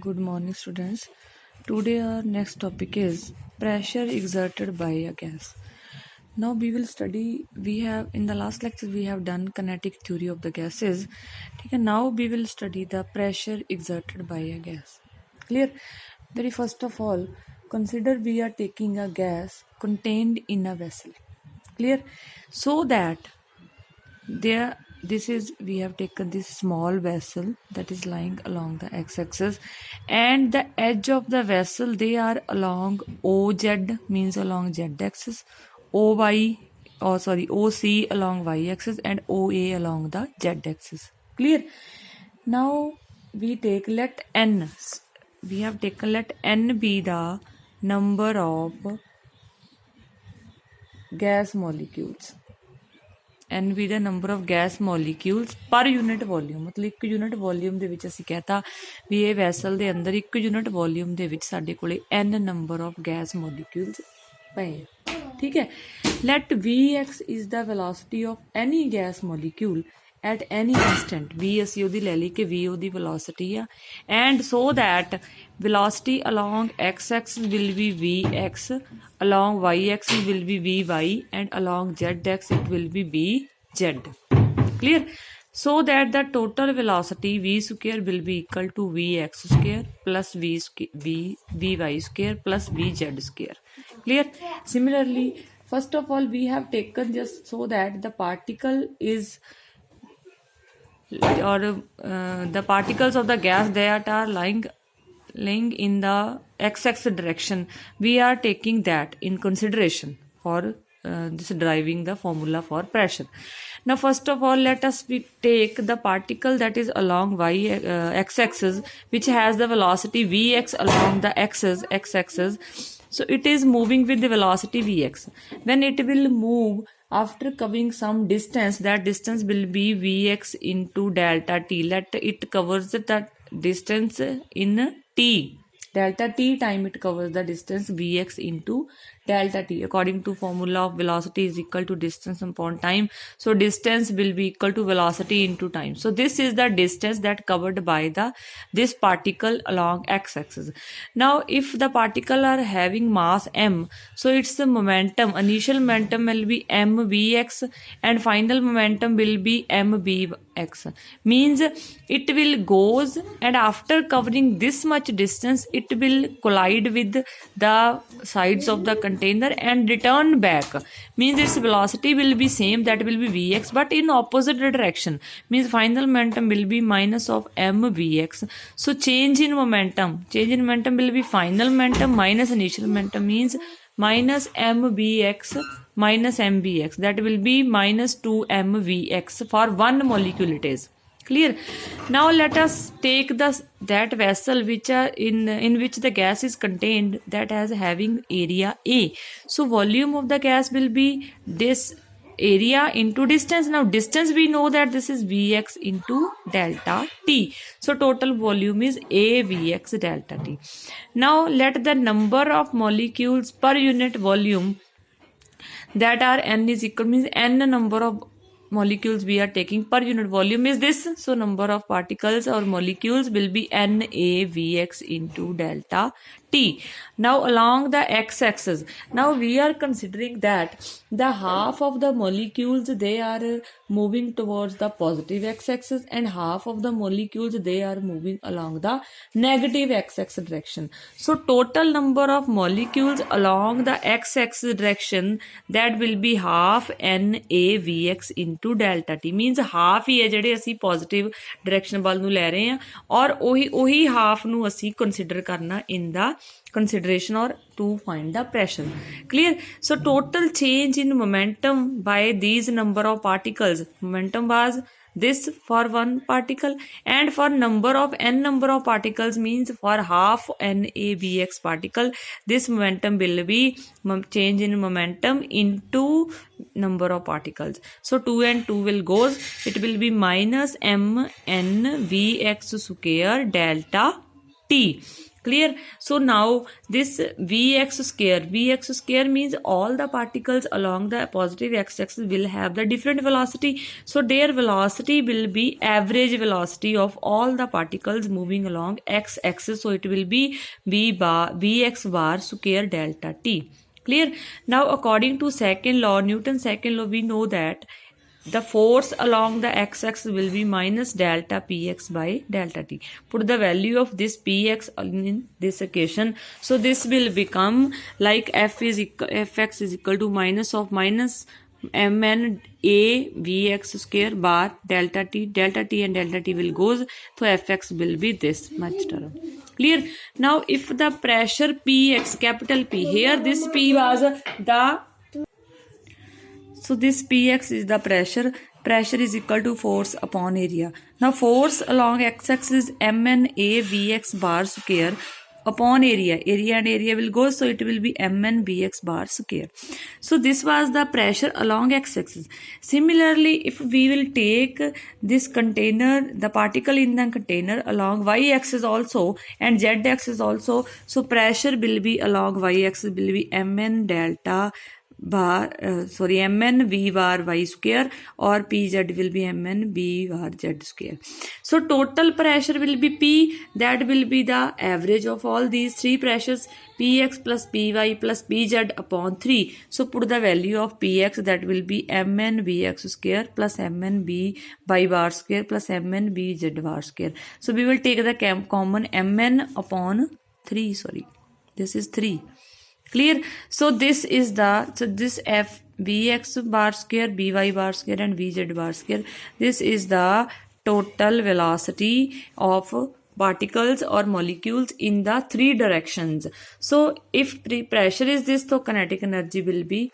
Good morning, students. Today, our next topic is pressure exerted by a gas. Now, we will study. We have in the last lecture we have done kinetic theory of the gases. Okay, now we will study the pressure exerted by a gas. Clear? Very first of all, consider we are taking a gas contained in a vessel. Clear? So that we have taken this small vessel that is lying along the x-axis, and the edge of the vessel they are along OZ, means along z-axis, OC along y-axis, and OA along the z-axis. Clear? Now we take let n be the number of gas molecules. N be the number of gas molecules per unit volume, मतलब एक unit volume ਦੇ ਵਿੱਚ ਅਸੀਂ ਕਹਤਾ ਵੀ ਇਹ vessel ਦੇ ਅੰਦਰ ਇੱਕ ਯੂਨਿਟ ਵॉल्यूम ਦੇ ਵਿੱਚ ਸਾਡੇ ਕੋਲੇ n number of gas molecules ਪਏ। ਠੀਕ ਹੈ, let Vx is the velocity of any gas molecule at any instant। v ਅਸੀਂ ਉਹਦੀ ਲੈ ਲਈ ਕਿ v ਉਹਦੀ velocity ਆ, and so that velocity along x-axis will be Vx, along y-axis will be Vy, and along z-axis it will be Vz. Clear? So that the total velocity v square will be equal to Vx square plus Vy square plus Vz square. Clear? Similarly, first of all we have taken just so that the particle is the particles of the gas that are lying in the x-axis direction, we are taking that in consideration for this deriving the formula for pressure. Now first of all let us take the particle that is along x-axis, which has the velocity Vx along the x-axis. So it is moving with the velocity Vx. When it will move after covering some distance, that distance will be Vx into delta t. Let it covers that distance in t. Delta t time it covers the distance Vx into delta t. According to formula of velocity is equal to distance upon time. So distance will be equal to velocity into time. So this is the distance that covered by this particle along x-axis. Now if the particle are having mass m, so its momentum, initial momentum will be mvx and final momentum will be mbx. Means it will goes, and after covering this much distance it will collide with the sides of the container and return back. Means its velocity will be same, that will be Vx, but in opposite direction. Means final momentum will be minus of mvx. So change in momentum will be final momentum minus initial momentum, means minus mvx minus mbx, that will be minus 2 mvx for one molecule it is. Clear? Now let us take that vessel which are in which the gas is contained, that has having area A. So volume of the gas will be this area into distance. Now distance we know that this is Vx into delta t. So total volume is A Vx delta t. Now let the number of molecules per unit volume that are n is equal, means n number of molecules we are taking per unit volume is this. So number of particles or molecules will be NaVx into delta t. Now along the x-axis, now we are considering that the half of the molecules they are moving towards the positive x-axis and half of the molecules they are moving along the negative x-axis direction. So total number of molecules along the x-axis direction, that will be half NaVx into delta t. Means half ही है ਜਿਹੜੇ ਅਸੀਂ positive direction ਵੱਲ ਨੂੰ ਲੈ ਰਹੇ ਹਾਂ, ਔਰ ਉਹੀ half ਨੂੰ ਅਸੀਂ consider ਕਰਨਾ in the consideration or to find the pressure. Clear? So total change in momentum by these number of particles, momentum was this for one particle, and for number of particles, means for half NaVx particle, this momentum will be change in momentum into number of particles. So 2 and 2 will goes, it will be minus mnvx square delta t. Clear? So now this vx square means all the particles along the positive x-axis will have the different velocity. So their velocity will be average velocity of all the particles moving along x-axis. So it will be vx bar square delta t. Clear? Now according to second law, Newton's second law, we know that the force along the x-axis will be minus delta px by delta t. Put the value of this px in this equation. So this will become like fx is equal to minus of minus mn a vx square bar delta t and delta t will goes, so fx will be this much term. Clear? Now if the pressure px, capital P, here this p was the, so this px is the pressure. Pressure is equal to force upon area. Now force along x-axis is mn a vx bar square upon area. Area and area will go, so it will be mn vx bar square. So this was the pressure along x-axis. Similarly, if we will take this container, the particle in the container along y-axis also and z-axis also, so pressure will be along y-axis will be mn delta bar mn v bar y square, or pz will be mn b bar z square. So total pressure will be P, that will be the average of all these three pressures, px plus py plus pz upon 3. So put the value of px, that will be mn vx square plus mn b y bar square plus mn b z bar square. So we will take the common mn upon 3, this is 3. Clear? So this is the, so this f vx bar square, by bar square and vz bar square, this is the total velocity of particles or molecules in the three directions. So if pressure is this, so kinetic energy will be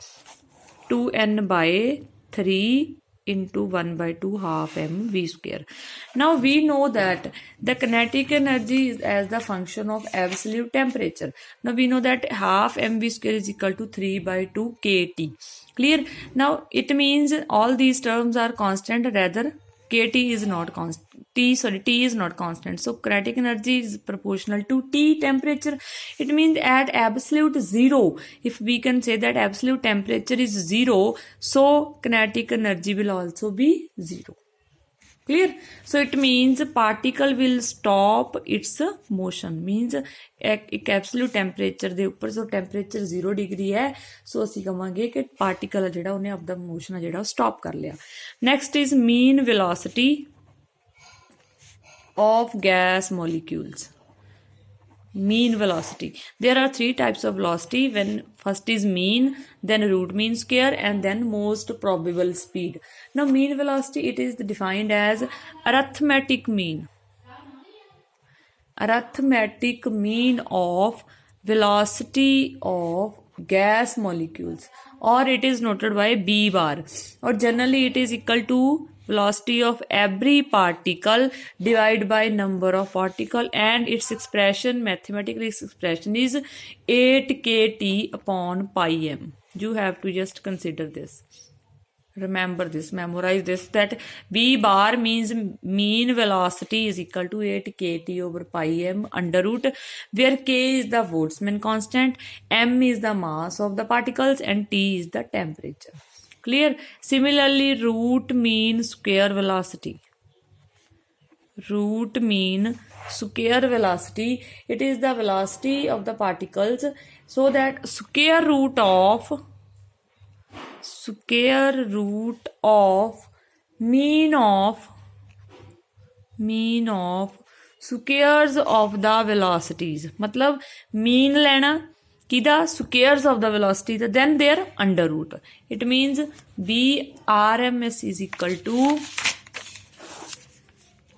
2n by 3 into 1 by 2 half mv square. Now we know that the kinetic energy is as the function of absolute temperature. Now we know that half mv square is equal to 3 by 2 kt. Clear? Now it means all these terms are constant, rather kt is not constant. T is not constant. So kinetic energy is proportional to T temperature. It means at absolute zero, if we can say that absolute temperature is 0, so kinetic energy will also be 0. Clear? So it means particle will stop its motion. Means एक absolute temperature ਦੇ ਉੱਪਰ, so temperature 0 degree है, so ਅਸੀਂ ਕਹਾਂਗੇ ਕਿ particle ਹੈ ਜਿਹੜਾ ਉਹਨੇ ਆਪਦਾ motion ਹੈ ਜਿਹੜਾ ਉਹ stop ਕਰ ਲਿਆ. Next is mean velocity of gas molecules. Mean velocity. There are three types of velocity. When first is mean, then root mean square, and then most probable speed. Now mean velocity, it is defined as arithmetic mean. Arithmetic mean of velocity of gas molecules, or it is noted by b bar, or generally it is equal to velocity of every particle divided by number of particle, and its expression, mathematical expression is 8 kt upon pi m. You have to just consider this. Remember this, memorize this, that v bar means mean velocity is equal to 8 kt over pi m under root, where k is the Boltzmann constant, m is the mass of the particles, and t is the temperature. Clear? Similarly, root mean square velocity. Root mean square velocity, it is the velocity of the particles, so that square root of mean of squares of the velocities. मतलब mean लेना किदा, squares of the velocity, then their under root. It means Vrms is equal to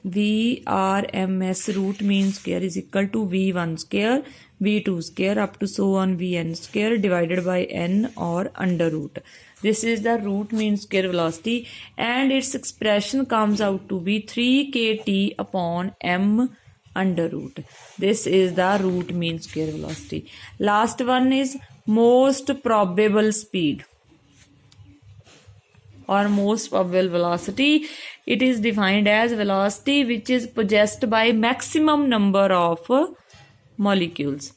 Vrms root mean square is equal to V1 square, V2 square up to so on Vn square divided by n or under root. This is the root mean square velocity, and its expression comes out to be 3 kt upon m under root. This is the root mean square velocity. Last one is most probable speed or most probable velocity. It is defined as velocity which is possessed by maximum number of molecules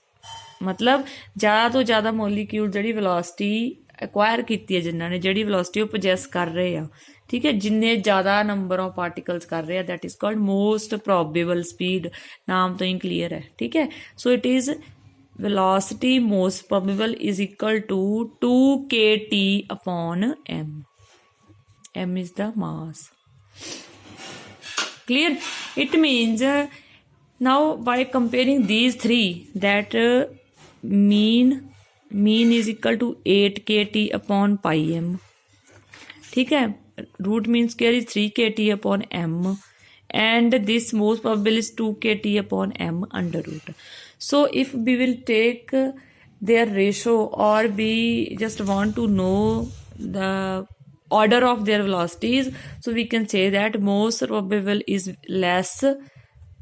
मतलब ज़्यादा तो ज़्यादा molecule ਜਿਹੜੀ velocity acquire ਕੀਤੀ ਹੈ ਜਿਨ੍ਹਾਂ ਨੇ ਜਿਹੜੀ ਵੈਲੋਸਿਟੀ ਉਹ ਪੋਜੈਸ ਕਰ ਰਹੇ ਆ ਠੀਕ ਹੈ ਜਿੰਨੇ ਜ਼ਿਆਦਾ ਨੰਬਰ ਆਫ ਪਾਰਟੀਕਲਸ ਕਰ ਰਹੇ ਆ that is called most probable speed ਨਾਮ ਤੋਂ ਹੀ ਕਲੀਅਰ ਹੈ ਠੀਕ ਹੈ so it is velocity most probable is equal to 2 kt upon m. M is the mass. Clear? It means now by comparing these three that mean is equal to 8 kt upon pi m. ठीक है root mean square is 3 kt upon m and this most probable is 2 kt upon m under root. So if we will take their ratio or we just want to know the order of their velocities, so we can say that most probable is less,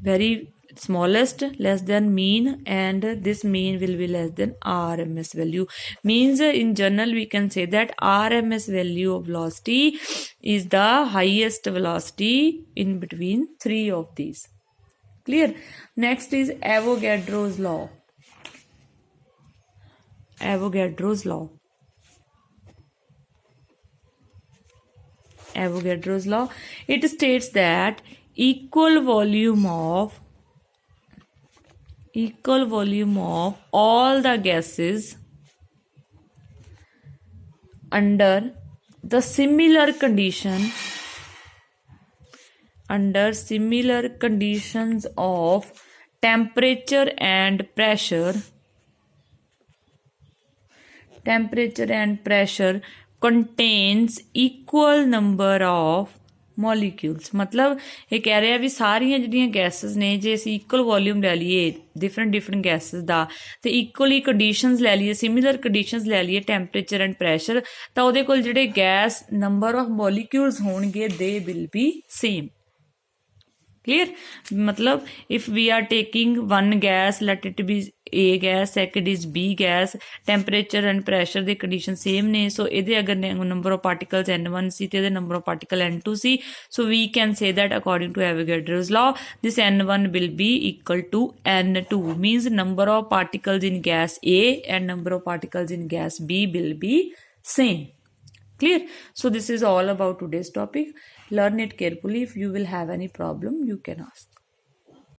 very smallest, less than mean, and this mean will be less than RMS value. Means in general we can say that RMS value of velocity is the highest velocity in between three of these. Clear? Next is Avogadro's law. Avogadro's law. Avogadro's law. It states that equal volume of all the gases under the similar conditions of temperature and pressure contains equal number of molecules मतलब ये कह रहे हैं भी सारियां ਜਿਹੜੀਆਂ gases ਨੇ ਜੇ ਅਸੀਂ ਇਕੁਅਲ ਵੋਲਿਊਮ ਲੈ ਲਈਏ ਡਿਫਰੈਂਟ ਗੈਸਸ ਦਾ ਤੇ ਇਕੁਅਲੀ ਕੰਡੀਸ਼ਨਸ ਲੈ ਲਈਏ ਸਿਮਿਲਰ ਕੰਡੀਸ਼ਨਸ ਲੈ ਲਈਏ ਟੈਂਪਰੇਚਰ ਐਂਡ ਪ੍ਰੈਸ਼ਰ ਤਾਂ ਉਹਦੇ ਕੋਲ ਜਿਹੜੇ ਗੈਸ ਨੰਬਰ ਆਫ ਮੋਲੀਕਿਊਲਸ ਹੋਣਗੇ they will be same clear मतलब if we are taking one gas let it be A gas second is B gas temperature and pressure the condition same ne so ਇਹਦੇ ਅਗਰ number of particles n1 ਸੀ ਤੇ ਇਹਦੇ number of particle n2 C so we can say that according to Avogadro's law this n1 will be equal to n2 means number of particles in gas A and number of particles in gas B will be same. Clear? So this is all about today's topic. Learn it carefully. If you will have any problem, you can ask.